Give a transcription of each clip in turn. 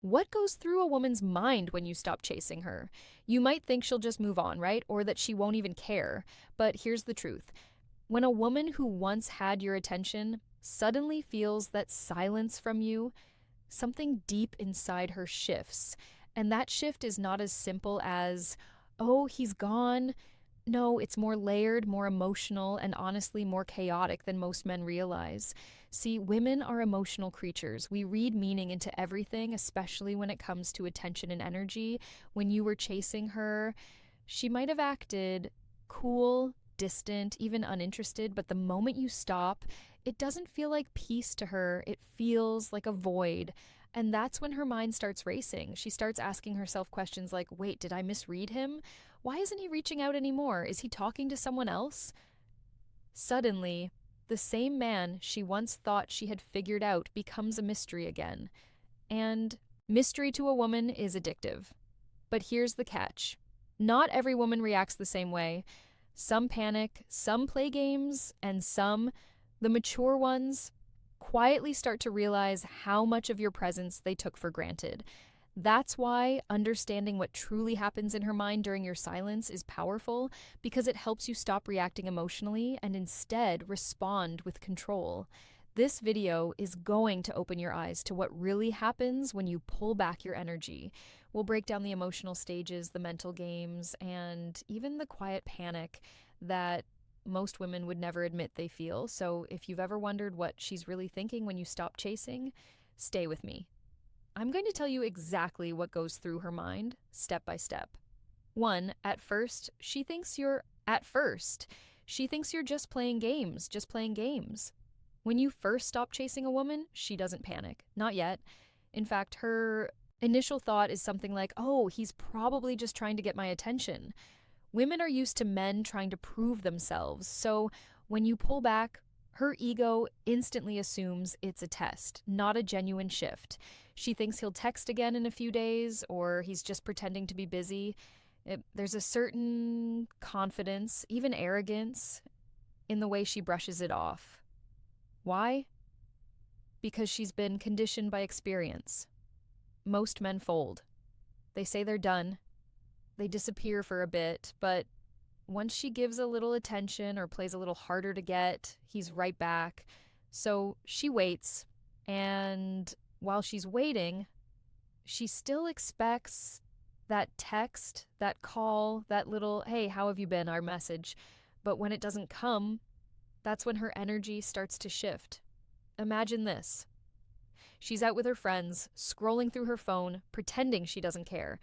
What goes through a woman's mind when you stop chasing her? You might think she'll just move on, right? Or that she won't even care. But here's the truth. When a woman who once had your attention suddenly feels that silence from you, something deep inside her shifts. And that shift is not as simple as, oh, he's gone. No, it's more layered, more emotional, and honestly more chaotic than most men realize. See, women are emotional creatures. We read meaning into everything, especially when it comes to attention and energy. When you were chasing her, she might have acted cool, distant, even uninterested, but the moment you stop, it doesn't feel like peace to her. It feels like a void. And that's when her mind starts racing. She starts asking herself questions like, wait, did I misread him? Why isn't he reaching out anymore? Is he talking to someone else? Suddenly, the same man she once thought she had figured out becomes a mystery again. And mystery to a woman is addictive. But here's the catch. Not every woman reacts the same way. Some panic, some play games, and some, the mature ones, quietly start to realize how much of your presence they took for granted. That's why understanding what truly happens in her mind during your silence is powerful, because it helps you stop reacting emotionally and instead respond with control. This video is going to open your eyes to what really happens when you pull back your energy. We'll break down the emotional stages, the mental games, and even the quiet panic that most women would never admit they feel. So if you've ever wondered what she's really thinking when you stop chasing, stay with me. I'm going to tell you exactly what goes through her mind, step by step. One, at first, she thinks you're just playing games, just playing games. When you first stop chasing a woman, she doesn't panic. Not yet. In fact, her initial thought is something like, oh, he's probably just trying to get my attention. Women are used to men trying to prove themselves, so when you pull back, her ego instantly assumes it's a test, not a genuine shift. She thinks he'll text again in a few days, or he's just pretending to be busy. There's a certain confidence, even arrogance, in the way she brushes it off. Why? Because she's been conditioned by experience. Most men fold. They say they're done. They disappear for a bit, but once she gives a little attention or plays a little harder to get, he's right back. So she waits, and while she's waiting, she still expects that text, that call, that little, hey, how have you been, our message. But when it doesn't come, that's when her energy starts to shift. Imagine this. She's out with her friends, scrolling through her phone, pretending she doesn't care.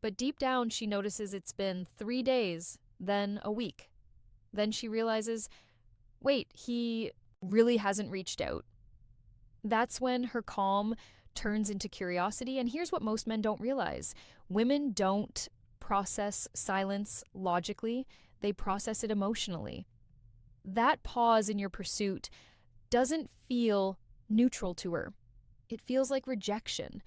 But deep down, she notices it's been 3 days, then a week. Then she realizes, wait, he really hasn't reached out. That's when her calm turns into curiosity. And here's what most men don't realize. Women don't process silence logically, they process it emotionally. That pause in your pursuit doesn't feel neutral to her. It feels like rejection.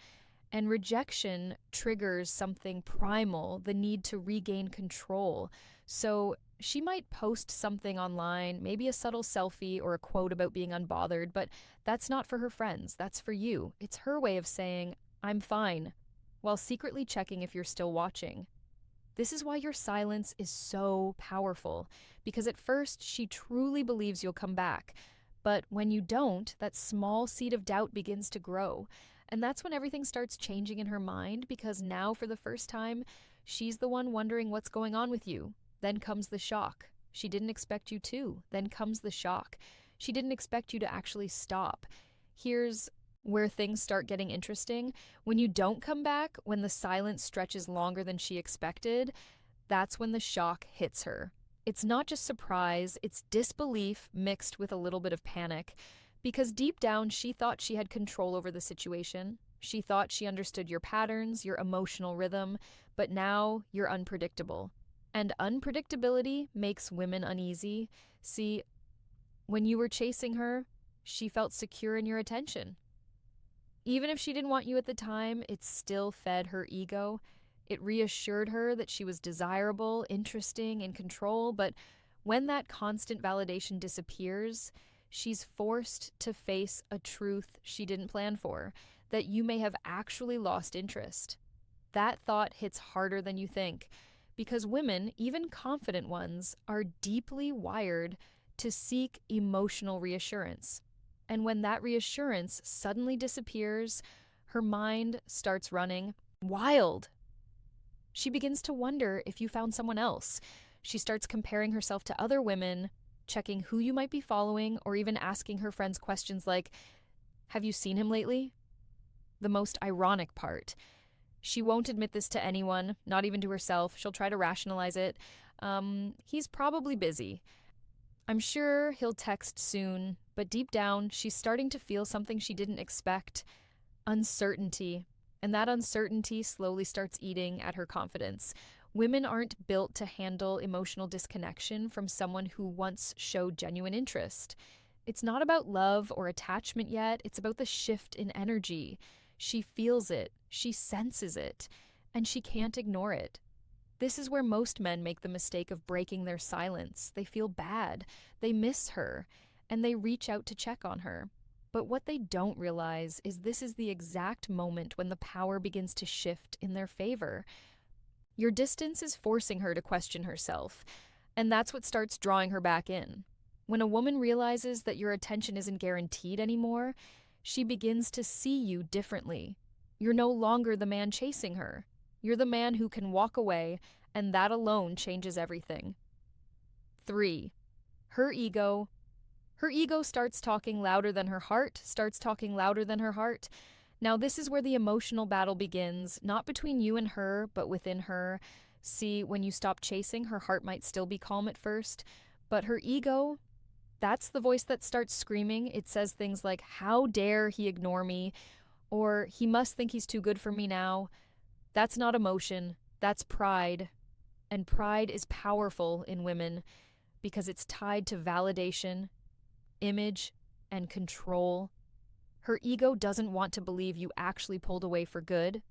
And rejection triggers something primal, the need to regain control. So she might post something online, maybe a subtle selfie or a quote about being unbothered, but that's not for her friends. That's for you. It's her way of saying, I'm fine, while secretly checking if you're still watching. This is why your silence is so powerful, because at first she truly believes you'll come back. But when you don't, that small seed of doubt begins to grow. And that's when everything starts changing in her mind, because now, for the first time, she's the one wondering what's going on with you. Then comes the shock. She didn't expect you to. Then comes the shock. She didn't expect you to actually stop. Here's where things start getting interesting. When you don't come back, when the silence stretches longer than she expected, that's when the shock hits her. It's not just surprise, it's disbelief mixed with a little bit of panic. Because deep down, she thought she had control over the situation. She thought she understood your patterns, your emotional rhythm, but now you're unpredictable. And unpredictability makes women uneasy. See, when you were chasing her, she felt secure in your attention. Even if she didn't want you at the time, it still fed her ego. It reassured her that she was desirable, interesting, in control, but when that constant validation disappears, She's forced to face a truth she didn't plan for, that you may have actually lost interest. That thought hits harder than you think, because women, even confident ones, are deeply wired to seek emotional reassurance. And when that reassurance suddenly disappears, her mind starts running wild. She begins to wonder if you found someone else. She starts comparing herself to other women, checking who you might be following, or even asking her friends questions like, "Have you seen him lately?" The most ironic part. She won't admit this to anyone, not even to herself. She'll try to rationalize it. He's probably busy. I'm sure he'll text soon, but deep down, she's starting to feel something she didn't expect: uncertainty. And that uncertainty slowly starts eating at her confidence. Women aren't built to handle emotional disconnection from someone who once showed genuine interest. It's not about love or attachment yet, it's about the shift in energy. She feels it, she senses it, and she can't ignore it. This is where most men make the mistake of breaking their silence. They feel bad, they miss her, and they reach out to check on her. But what they don't realize is this is the exact moment when the power begins to shift in their favor. Your distance is forcing her to question herself, and that's what starts drawing her back in. When a woman realizes that your attention isn't guaranteed anymore, she begins to see you differently. You're no longer the man chasing her. You're the man who can walk away, and that alone changes everything. 3. Her ego. Her ego starts talking louder than her heart, Now, this is where the emotional battle begins, not between you and her, but within her. See, when you stop chasing, her heart might still be calm at first, but her ego, that's the voice that starts screaming. It says things like, "How dare he ignore me?" Or, "He must think he's too good for me now." That's not emotion, that's pride. And pride is powerful in women because it's tied to validation, image, and control. Her ego doesn't want to believe you actually pulled away for good.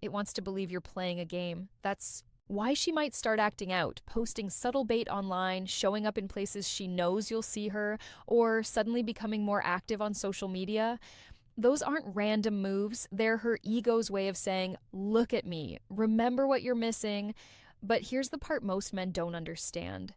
It wants to believe you're playing a game. That's why she might start acting out, posting subtle bait online, showing up in places she knows you'll see her, or suddenly becoming more active on social media. Those aren't random moves. They're her ego's way of saying, "Look at me. Remember what you're missing." But here's the part most men don't understand.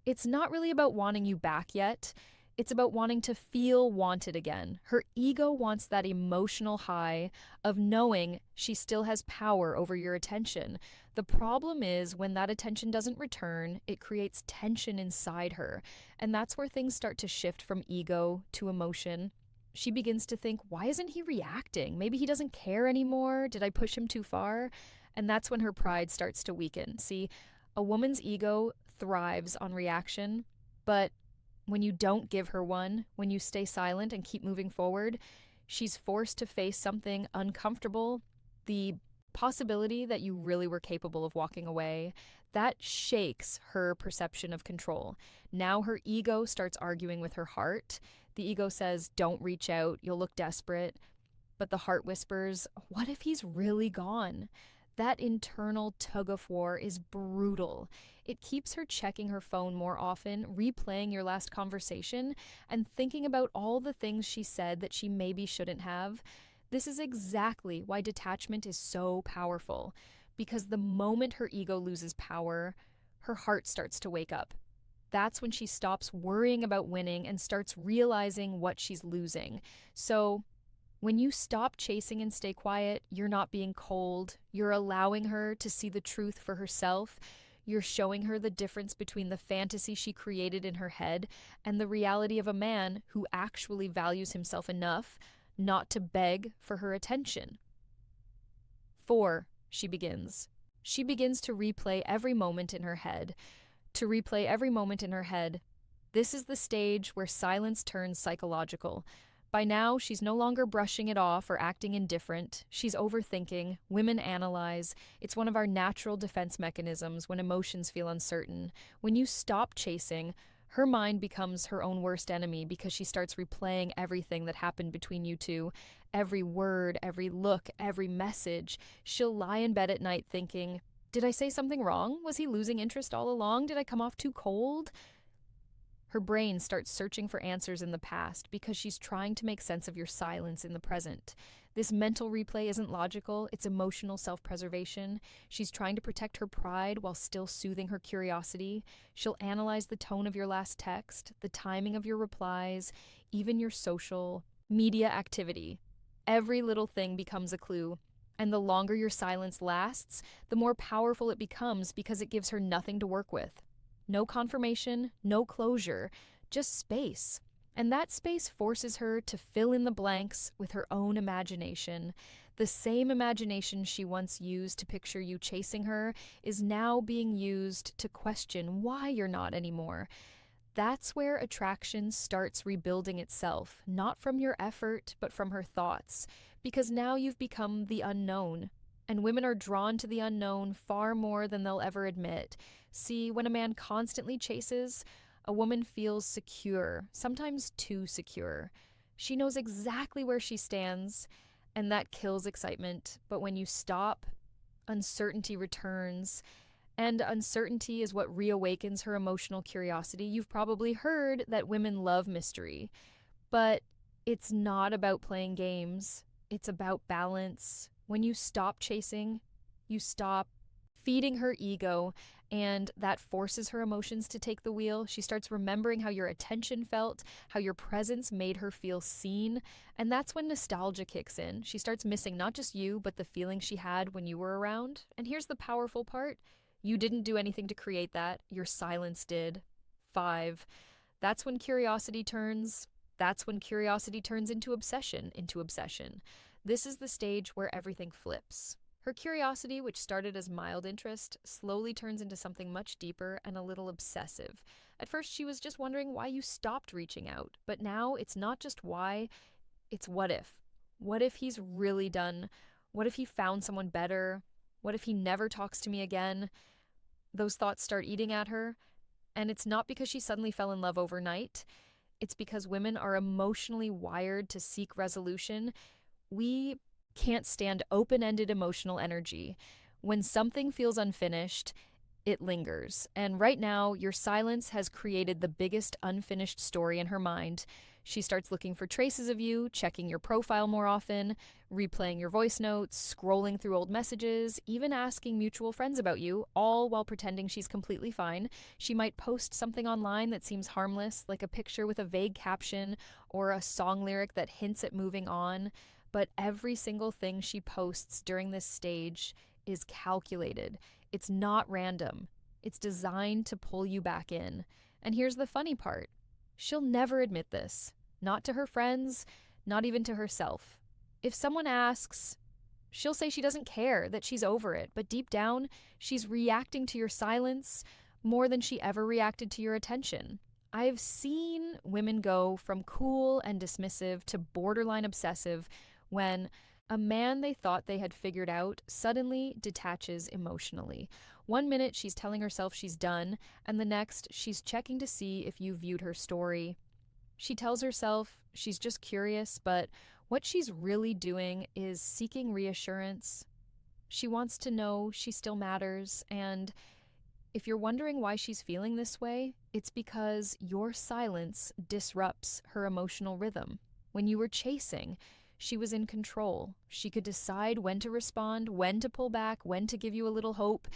It's not really about wanting you back yet. It's about wanting to feel wanted again. Her ego wants that emotional high of knowing she still has power over your attention. The problem is when that attention doesn't return, it creates tension inside her. And that's where things start to shift from ego to emotion. She begins to think, why isn't he reacting? Maybe he doesn't care anymore. Did I push him too far? And that's when her pride starts to weaken. See, a woman's ego thrives on reaction, but when you don't give her one, when you stay silent and keep moving forward, she's forced to face something uncomfortable, the possibility that you really were capable of walking away. That shakes her perception of control. Now her ego starts arguing with her heart. The ego says, "Don't reach out, you'll look desperate." But the heart whispers, "What if he's really gone?" That internal tug of war is brutal. It keeps her checking her phone more often, replaying your last conversation, and thinking about all the things she said that she maybe shouldn't have. This is exactly why detachment is so powerful, because the moment her ego loses power, her heart starts to wake up. That's when she stops worrying about winning and starts realizing what she's losing. So, when you stop chasing and stay quiet, you're not being cold. You're allowing her to see the truth for herself. You're showing her the difference between the fantasy she created in her head and the reality of a man who actually values himself enough not to beg for her attention. 4, she begins. She begins to replay every moment in her head. This is the stage where silence turns psychological. By now, she's no longer brushing it off or acting indifferent. She's overthinking. Women analyze. It's one of our natural defense mechanisms when emotions feel uncertain. When you stop chasing, her mind becomes her own worst enemy because she starts replaying everything that happened between you two. Every word, every look, every message. She'll lie in bed at night thinking, "Did I say something wrong? Was he losing interest all along? Did I come off too cold?" Her brain starts searching for answers in the past because she's trying to make sense of your silence in the present. This mental replay isn't logical, it's emotional self preservation. She's trying to protect her pride while still soothing her curiosity. She'll analyze the tone of your last text, the timing of your replies, even your social media activity. Every little thing becomes a clue. And the longer your silence lasts, the more powerful it becomes because it gives her nothing to work with. No confirmation, no closure, just space. And that space forces her to fill in the blanks with her own imagination. The same imagination she once used to picture you chasing her is now being used to question why you're not anymore. That's where attraction starts rebuilding itself, not from your effort, but from her thoughts. Because now you've become the unknown. And women are drawn to the unknown far more than they'll ever admit. See, when a man constantly chases, a woman feels secure, sometimes too secure. She knows exactly where she stands, and that kills excitement. But when you stop, uncertainty returns. And uncertainty is what reawakens her emotional curiosity. You've probably heard that women love mystery, but it's not about playing games. It's about balance. When you stop chasing, you stop feeding her ego, and that forces her emotions to take the wheel. She starts remembering how your attention felt, how your presence made her feel seen, and that's when nostalgia kicks in. She starts missing not just you, but the feeling she had when you were around. And here's the powerful part. You didn't do anything to create that. Your silence did. 5. That's when curiosity turns. That's when curiosity turns into obsession, This is the stage where everything flips. Her curiosity, which started as mild interest, slowly turns into something much deeper and a little obsessive. At first, she was just wondering why you stopped reaching out, but now it's not just why, it's what if. What if he's really done? What if he found someone better? What if he never talks to me again? Those thoughts start eating at her, and it's not because she suddenly fell in love overnight. It's because women are emotionally wired to seek resolution. We can't stand open-ended emotional energy. When something feels unfinished, it lingers. And right now, your silence has created the biggest unfinished story in her mind. She starts looking for traces of you, checking your profile more often, replaying your voice notes, scrolling through old messages, even asking mutual friends about you, all while pretending she's completely fine. She might post something online that seems harmless, like a picture with a vague caption or a song lyric that hints at moving on. But every single thing she posts during this stage is calculated. It's not random. It's designed to pull you back in. And here's the funny part. She'll never admit this. Not to her friends, not even to herself. If someone asks, she'll say she doesn't care, that she's over it. But deep down, she's reacting to your silence more than she ever reacted to your attention. I've seen women go from cool and dismissive to borderline obsessive when a man they thought they had figured out suddenly detaches emotionally. One minute she's telling herself she's done, and the next she's checking to see if you viewed her story. She tells herself she's just curious, but what she's really doing is seeking reassurance. She wants to know she still matters, and if you're wondering why she's feeling this way, it's because your silence disrupts her emotional rhythm. When you were chasing, she was in control. She could decide when to respond, when to pull back, when to give you a little hope.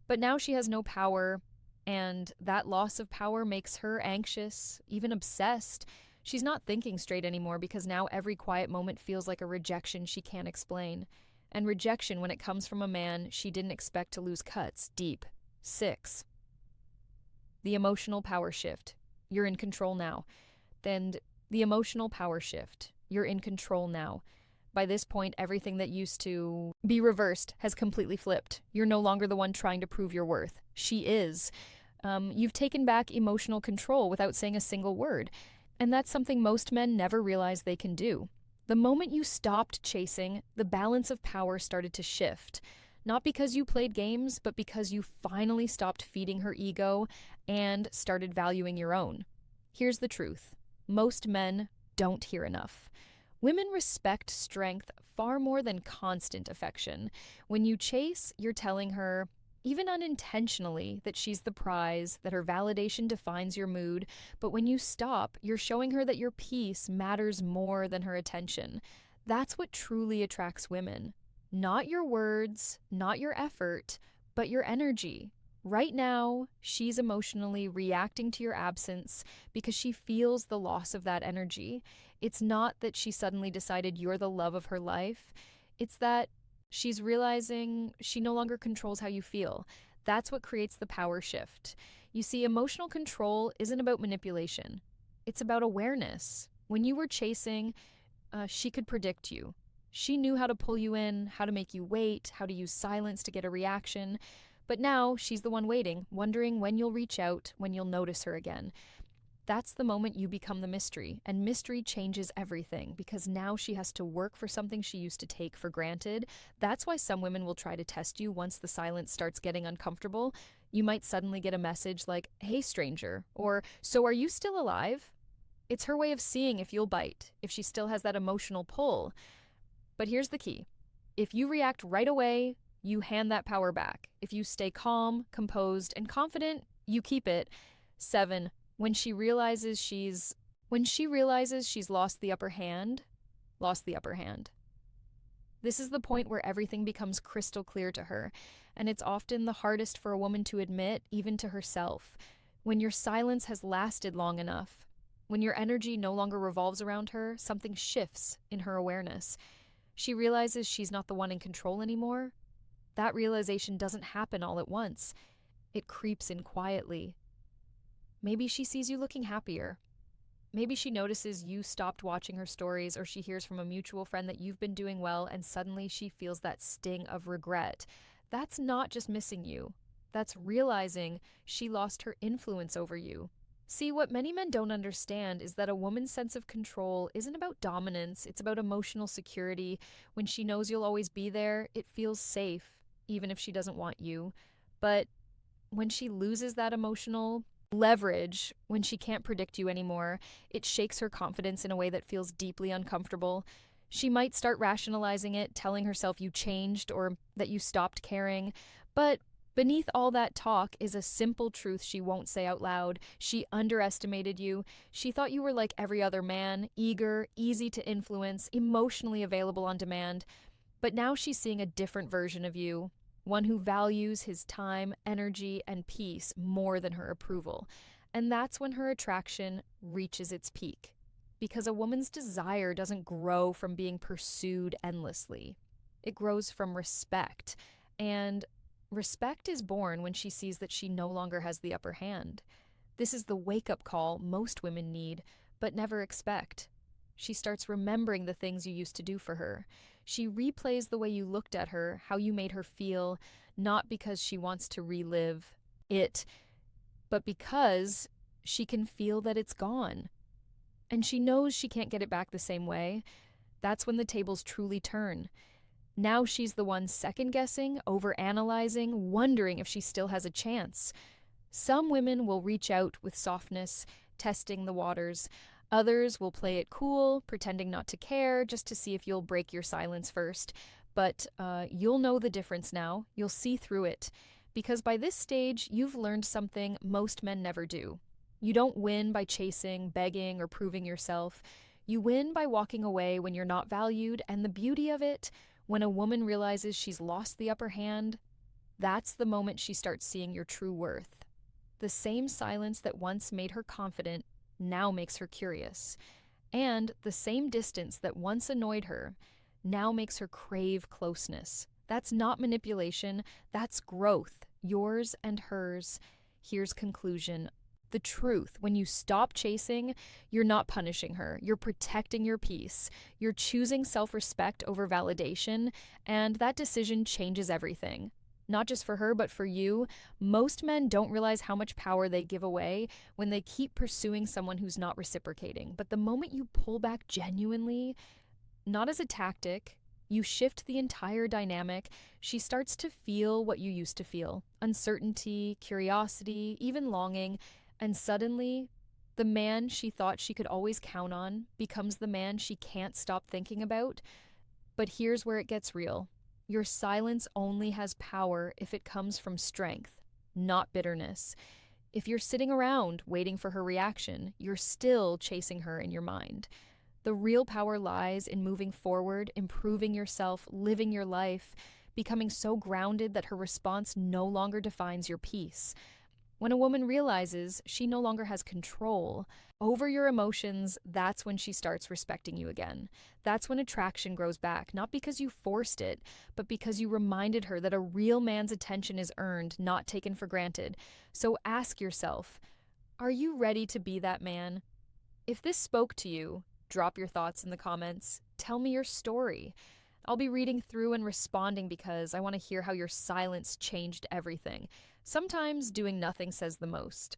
But now she has no power, and that loss of power makes her anxious, even obsessed. She's not thinking straight anymore because now every quiet moment feels like a rejection she can't explain. And rejection, when it comes from a man she didn't expect to lose, cuts deep. 6. The emotional power shift. You're in control now. Then the emotional power shift. You're in control now. By this point, everything that used to be reversed has completely flipped. You're no longer the one trying to prove your worth. She is. You've taken back emotional control without saying a single word. And that's something most men never realize they can do. The moment you stopped chasing, the balance of power started to shift. Not because you played games, but because you finally stopped feeding her ego and started valuing your own. Here's the truth. Most men don't hear enough. Women respect strength far more than constant affection. When you chase, you're telling her, even unintentionally, that she's the prize, that her validation defines your mood. But when you stop, you're showing her that your peace matters more than her attention. That's what truly attracts women. Not your words, not your effort, but your energy. Right now, she's emotionally reacting to your absence because she feels the loss of that energy. It's not that she suddenly decided you're the love of her life, it's that she's realizing she no longer controls how you feel. That's what creates the power shift. You see, emotional control isn't about manipulation, it's about awareness. When you were chasing, she could predict you. She knew how to pull you in, how to make you wait, how to use silence to get a reaction. But now she's the one waiting, wondering when you'll reach out, when you'll notice her again. That's the moment you become the mystery, and mystery changes everything because now she has to work for something she used to take for granted. That's why some women will try to test you once the silence starts getting uncomfortable. You might suddenly get a message like, "Hey, stranger," or "So are you still alive?" It's her way of seeing if you'll bite, if she still has that emotional pull. But here's the key: if you react right away, you hand that power back. If you stay calm, composed, and confident, you keep it. 7. When she realizes she's lost the upper hand, lost the upper hand. This is the point where everything becomes crystal clear to her, and it's often the hardest for a woman to admit, even to herself. When your silence has lasted long enough, when your energy no longer revolves around her, something shifts in her awareness. She realizes she's not the one in control anymore. That realization doesn't happen all at once. It creeps in quietly. Maybe she sees you looking happier. Maybe she notices you stopped watching her stories, or she hears from a mutual friend that you've been doing well, and suddenly she feels that sting of regret. That's not just missing you. That's realizing she lost her influence over you. See, what many men don't understand is that a woman's sense of control isn't about dominance, it's about emotional security. When she knows you'll always be there, it feels safe, even if she doesn't want you. But when she loses that emotional leverage, when she can't predict you anymore, it shakes her confidence in a way that feels deeply uncomfortable. She might start rationalizing it, telling herself you changed or that you stopped caring. But beneath all that talk is a simple truth she won't say out loud. She underestimated you. She thought you were like every other man, eager, easy to influence, emotionally available on demand. But now she's seeing a different version of you, one who values his time, energy, and peace more than her approval. And that's when her attraction reaches its peak. Because a woman's desire doesn't grow from being pursued endlessly, it grows from respect. And respect is born when she sees that she no longer has the upper hand. This is the wake-up call most women need, but never expect. She starts remembering the things you used to do for her. She replays the way you looked at her, how you made her feel, not because she wants to relive it, but because she can feel that it's gone. And she knows she can't get it back the same way. That's when the tables truly turn. Now she's the one second-guessing, overanalyzing, wondering if she still has a chance. Some women will reach out with softness, testing the waters. Others will play it cool, pretending not to care, just to see if you'll break your silence first. But you'll know the difference now. You'll see through it. Because by this stage, you've learned something most men never do. You don't win by chasing, begging, or proving yourself. You win by walking away when you're not valued, and the beauty of it, when a woman realizes she's lost the upper hand, that's the moment she starts seeing your true worth. The same silence that once made her confident now makes her curious. And the same distance that once annoyed her now makes her crave closeness. That's not manipulation, that's growth, yours and hers. Here's conclusion. The truth: when you stop chasing, you're not punishing her. You're protecting your peace. You're choosing self-respect over validation, and that decision changes everything. Not just for her, but for you. Most men don't realize how much power they give away when they keep pursuing someone who's not reciprocating. But the moment you pull back genuinely, not as a tactic, you shift the entire dynamic. She starts to feel what you used to feel: uncertainty, curiosity, even longing. And suddenly, the man she thought she could always count on becomes the man she can't stop thinking about. But here's where it gets real. Your silence only has power if it comes from strength, not bitterness. If you're sitting around waiting for her reaction, you're still chasing her in your mind. The real power lies in moving forward, improving yourself, living your life, becoming so grounded that her response no longer defines your peace. When a woman realizes she no longer has control over your emotions, that's when she starts respecting you again. That's when attraction grows back, not because you forced it, but because you reminded her that a real man's attention is earned, not taken for granted. So ask yourself, are you ready to be that man? If this spoke to you, drop your thoughts in the comments. Tell me your story. I'll be reading through and responding because I want to hear how your silence changed everything. Sometimes doing nothing says the most.